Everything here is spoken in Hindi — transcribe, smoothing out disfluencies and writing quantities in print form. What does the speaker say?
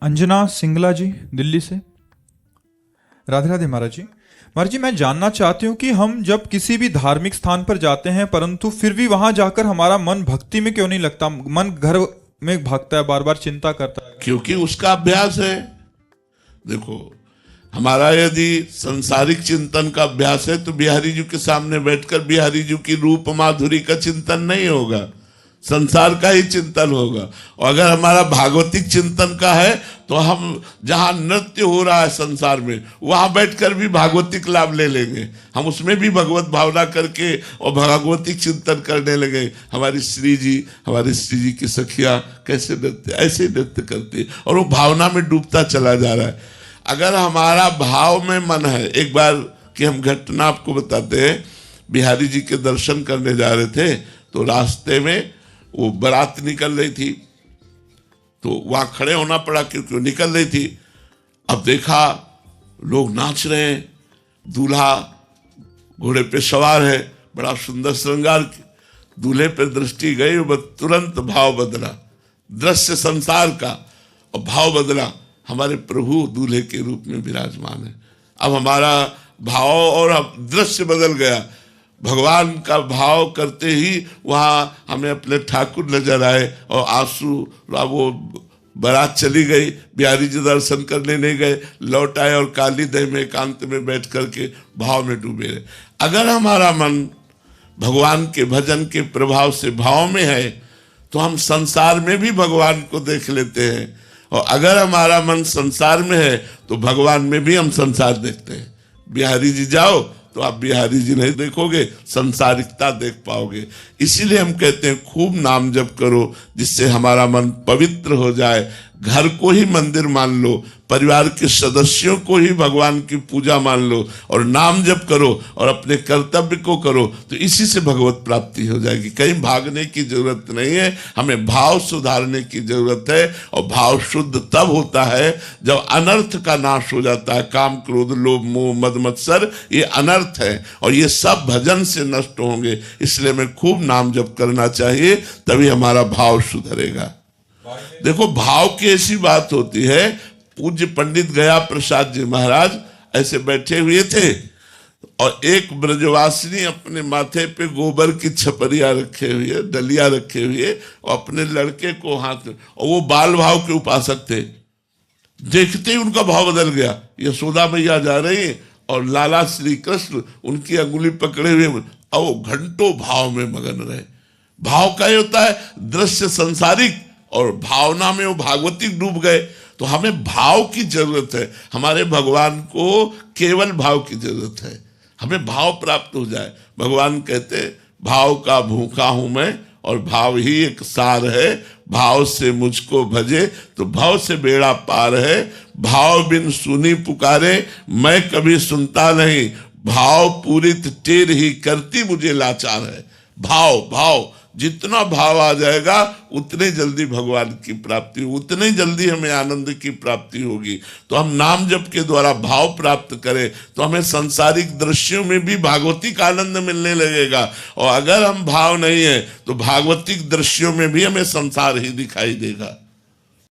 अंजना सिंगला जी दिल्ली से। राधे राधे महाराज जी। महाराज जी, मैं जानना चाहती हूँ कि हम जब किसी भी धार्मिक स्थान पर जाते हैं परंतु फिर भी वहां जाकर हमारा मन भक्ति में क्यों नहीं लगता? मन घर में भागता है, बार बार चिंता करता है। क्योंकि उसका अभ्यास है। देखो, हमारा यदि सांसारिक चिंतन का अभ्यास है तो बिहारी जी के सामने बैठकर बिहारी जी की रूप माधुरी का चिंतन नहीं होगा, संसार का ही चिंतन होगा। और अगर हमारा भागवतिक चिंतन का है तो हम जहां नृत्य हो रहा है संसार में वहां बैठकर भी भागवतिक लाभ ले लेंगे। हम उसमें भी भगवत भावना करके और भागवतिक चिंतन करने लगे। हमारी श्री जी की सखिया कैसे नृत्य, ऐसे नृत्य करती और वो भावना में डूबता चला जा रहा है। अगर हमारा भाव में मन है, एक बार की हम घटना आपको बताते हैं। बिहारी जी के दर्शन करने जा रहे थे तो रास्ते में वो बारात निकल रही थी तो वहां खड़े होना पड़ा क्योंकि वो निकल रही थी। अब देखा लोग नाच रहे हैं, दूल्हा घोड़े पे सवार है, बड़ा सुंदर श्रृंगार। दूल्हे पे दृष्टि गई और तुरंत भाव बदला, दृश्य संसार का और भाव बदला। हमारे प्रभु दूल्हे के रूप में विराजमान है। अब हमारा भाव और अब दृश्य बदल गया। भगवान का भाव करते ही वहां हमें अपने ठाकुर नजर आए और आंसू, वो बारात चली गई। बिहारी जी दर्शन करने नहीं गए, लौट आए और काली दह में एकांत में बैठ करके भाव में डूबे रहे। अगर हमारा मन भगवान के भजन के प्रभाव से भाव में है तो हम संसार में भी भगवान को देख लेते हैं, और अगर हमारा मन संसार में है तो भगवान में भी हम संसार देखते हैं। बिहारी जी जाओ तो आप बिहारी जी नहीं देखोगे, संसारिकता देख पाओगे। इसीलिए हम कहते हैं खूब नाम जप करो जिससे हमारा मन पवित्र हो जाए। घर को ही मंदिर मान लो, परिवार के सदस्यों को ही भगवान की पूजा मान लो और नाम जप करो और अपने कर्तव्य को करो, तो इसी से भगवत प्राप्ति हो जाएगी। कहीं भागने की जरूरत नहीं है, हमें भाव सुधारने की जरूरत है। और भाव शुद्ध तब होता है जब अनर्थ का नाश हो जाता है। काम, क्रोध, लोभ, मोह, मद, मत्सर, ये अनर्थ है और ये सब भजन से नष्ट होंगे। इसलिए हमें खूब नाम जप करना चाहिए, तभी हमारा भाव सुधरेगा। देखो, भाव की ऐसी बात होती है। पूज्य पंडित गया प्रसाद जी महाराज ऐसे बैठे हुए थे और एक ब्रजवासिनी अपने माथे पे गोबर की छपरिया रखे हुए, डलिया रखे हुए और अपने लड़के को हाथ में, और वो बाल भाव के उपासक थे। देखते ही उनका भाव बदल गया। यशोदा मैया जा रही और लाला श्री कृष्ण उनकी अंगुली पकड़े हुए और वो घंटों भाव में मगन रहे। भाव का होता है दृश्य संसारिक और भावना में वो भागवतिक डूब गए। तो हमें भाव की जरूरत है। हमारे भगवान को केवल भाव की जरूरत है, हमें भाव प्राप्त हो जाए। भगवान कहते भाव का भूखा हूं मैं और भाव ही एक सार है। भाव से मुझको भजे तो भाव से बेड़ा पार है। भाव बिन सुनी पुकारे मैं कभी सुनता नहीं। भाव पूरित टेर ही करती मुझे लाचार है। भाव भाव जितना भाव आ जाएगा उतने जल्दी भगवान की प्राप्ति, उतने जल्दी हमें आनंद की प्राप्ति होगी। तो हम नाम जप के द्वारा भाव प्राप्त करें तो हमें सांसारिक दृश्यों में भी भागवतिक आनंद मिलने लगेगा। और अगर हम भाव नहीं है तो भागवतिक दृश्यों में भी हमें संसार ही दिखाई देगा।